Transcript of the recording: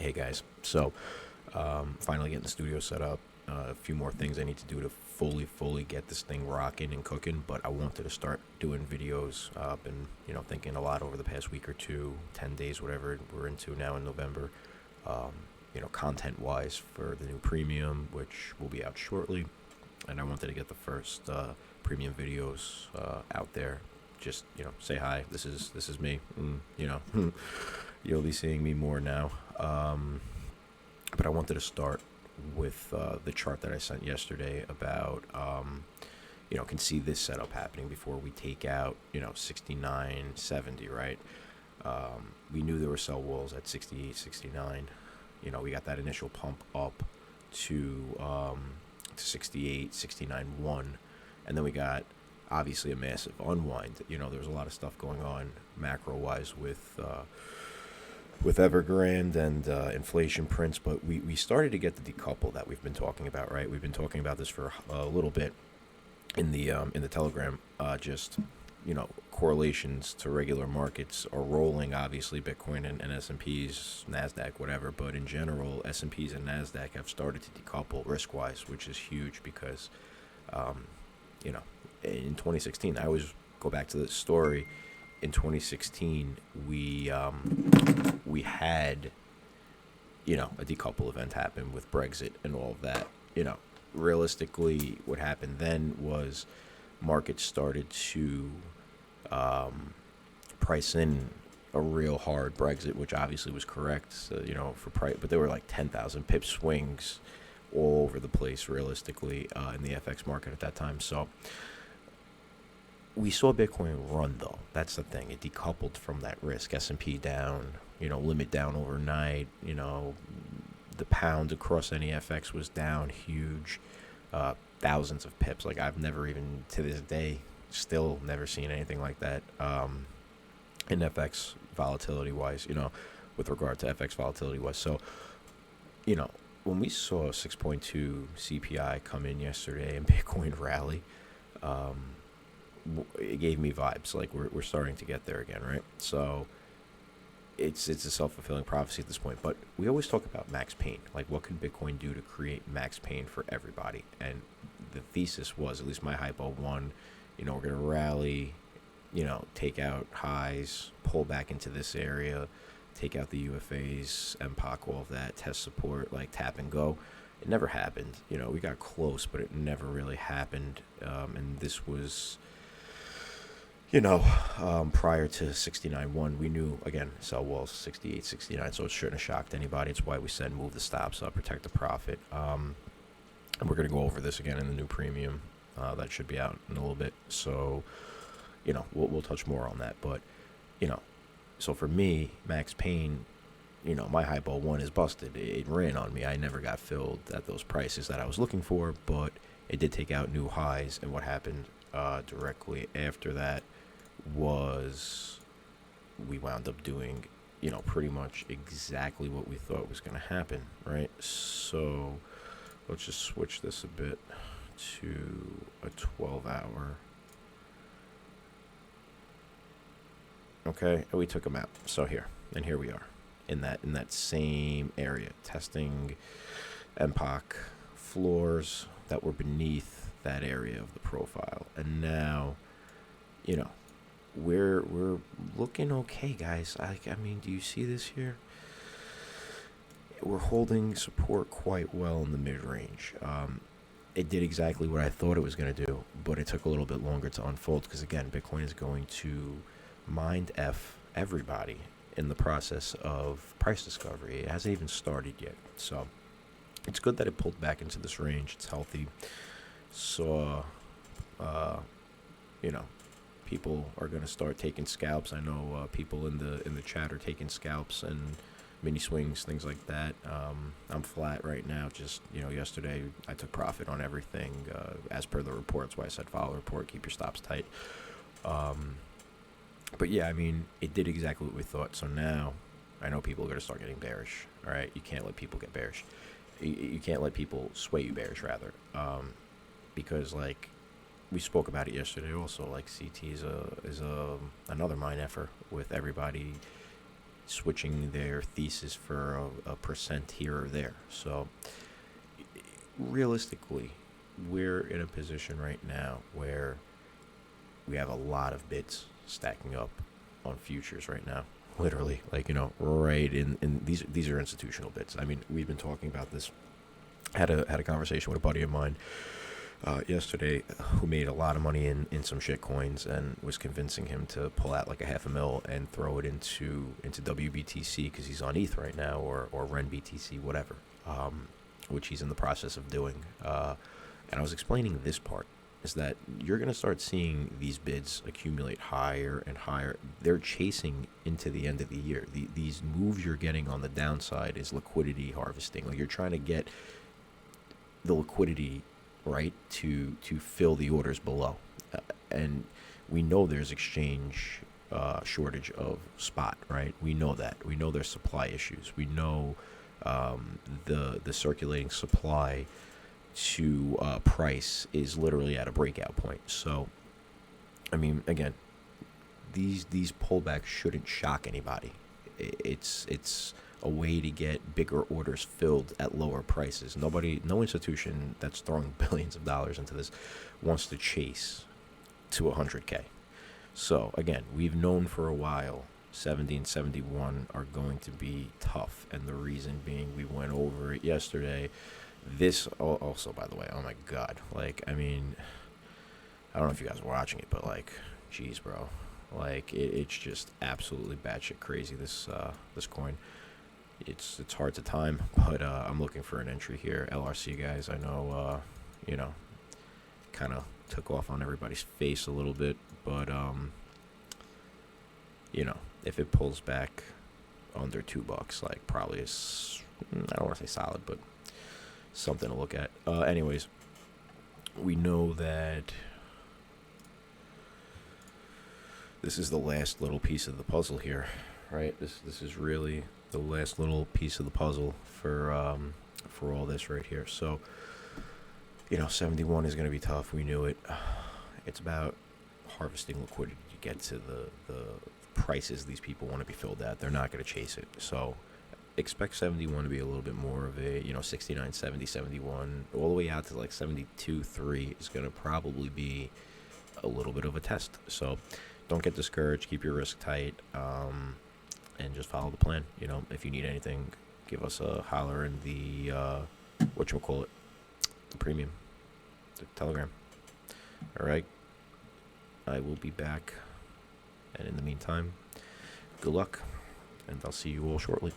Hey guys, so finally getting the studio set up. A few more things I need to do to fully get this thing rocking and cooking. But I wanted to start doing videos. Been thinking a lot over the past week or two, 10 days, whatever we're into now in November. Um, content wise for the new premium, which will be out shortly. And I wanted to get the first premium videos out there. Just say hi. This is me. You'll be seeing me more now. But I wanted to start with the chart that I sent yesterday about, can see this setup happening before we take out, 69.70, right? We knew there were sell walls at 68, 69. We got that initial pump up to 68, 69.1, and then we got obviously a massive unwind. There was a lot of stuff going on macro-wise with Evergrande and inflation prints, but we started to get the decouple that we've been talking about, right? We've been talking about this for a little bit in the Telegram. Correlations to regular markets are rolling. Obviously, Bitcoin and S&Ps, Nasdaq, whatever. But in general, S&Ps and Nasdaq have started to decouple risk-wise, which is huge because, in 2016, I always go back to the story. In 2016, we had, a decouple event happen with Brexit and all of that. Realistically, what happened then was markets started to price in a real hard Brexit, which obviously was correct. So, for price, but there were like 10,000 pip swings all over the place, realistically, in the FX market at that time. So we saw Bitcoin run, though. That's the thing. It decoupled from that risk. S&P down, limit down overnight. The pound across any FX was down huge, thousands of pips. Like, I've never even, to this day, still never seen anything like that in FX volatility-wise, with regard to FX volatility-wise. So, when we saw 6.2 CPI come in yesterday and Bitcoin rally, it gave me vibes like we're starting to get there again, right? So it's a self-fulfilling prophecy at this point. But we always talk about max pain, like what could Bitcoin do to create max pain for everybody? And the thesis was, at least my hypo, one, we're gonna rally, take out highs, pull back into this area, take out the UFAs, MPOC, all of that, test support, like tap and go. It never happened. We got close, but it never really happened. And this was, prior to 69.1, we knew, again, sell walls 68, 69, so it shouldn't have shocked anybody. It's why we said move the stops up, protect the profit. And we're going to go over this again in the new premium. That should be out in a little bit. So, we'll touch more on that. But, so for me, max pain, my hypo one is busted. It ran on me. I never got filled at those prices that I was looking for, but it did take out new highs. And what happened directly after that was we wound up doing, pretty much exactly what we thought was going to happen, right? So let's just switch this a bit to a 12-hour. Okay, and we took them out. So here we are in that same area, testing MPOC floors that were beneath that area of the profile. And now, we're looking okay, guys. I mean, do you see this here? We're holding support quite well in the mid-range. It did exactly what I thought it was going to do, but it took a little bit longer to unfold because, again, Bitcoin is going to mind F everybody in the process of price discovery. It hasn't even started yet. So it's good that it pulled back into this range. It's healthy. So, people are going to start taking scalps. I know people in the chat are taking scalps and mini swings, things like that. I'm flat right now. Just, yesterday I took profit on everything as per the report. That's why I said follow report, keep your stops tight. But yeah, I mean, it did exactly what we thought. So now I know people are going to start getting bearish. All right, you can't let people get bearish. You can't let people sway you bearish, rather, because like we spoke about it yesterday. Also, like CT is another mind effort with everybody switching their thesis for a percent here or there. So realistically, we're in a position right now where we have a lot of bids stacking up on futures right now. Literally, like, right in these are institutional bids. I mean, we've been talking about this. Had a conversation with a buddy of mine yesterday who made a lot of money in some shit coins, and was convincing him to pull out like a $500,000 and throw it into WBTC because he's on ETH right now, or REN BTC, whatever, which he's in the process of doing. And I was explaining this part, is that you're going to start seeing these bids accumulate higher and higher. They're chasing into the end of the year. These moves you're getting on the downside is liquidity harvesting. Like, you're trying to get the liquidity right to fill the orders below, and we know there's exchange shortage of spot, right? We know that. We know there's supply issues. We know the circulating supply to price is literally at a breakout point. So, I mean, again, these pullbacks shouldn't shock anybody. It's a way to get bigger orders filled at lower prices. No institution that's throwing billions of dollars into this wants to chase to 100K. So again, we've known for a while 70 and 71 are going to be tough, and the reason being, we went over it yesterday. This also, by the way, oh my god, like, I mean, I don't know if you guys were watching it, but like, geez, bro, like, it's just absolutely batshit crazy, this coin. It's hard to time, but I'm looking for an entry here. LRC guys, I know, kind of took off on everybody's face a little bit, but if it pulls back under $2, like, probably is, I don't want to say solid, but something to look at. Anyways, we know that this is the last little piece of the puzzle here, right? This is really the last little piece of the puzzle for all this right here. So, 71 is going to be tough. We knew it. It's about harvesting liquidity to get to the prices these people want to be filled at. They're not going to chase it. So expect 71 to be a little bit more of a, 69, 70, 71, all the way out to like 72, 3 is going to probably be a little bit of a test. So don't get discouraged. Keep your risk tight. And just follow the plan. If you need anything, give us a holler in the, the premium, the Telegram. All right. I will be back. And in the meantime, good luck. And I'll see you all shortly.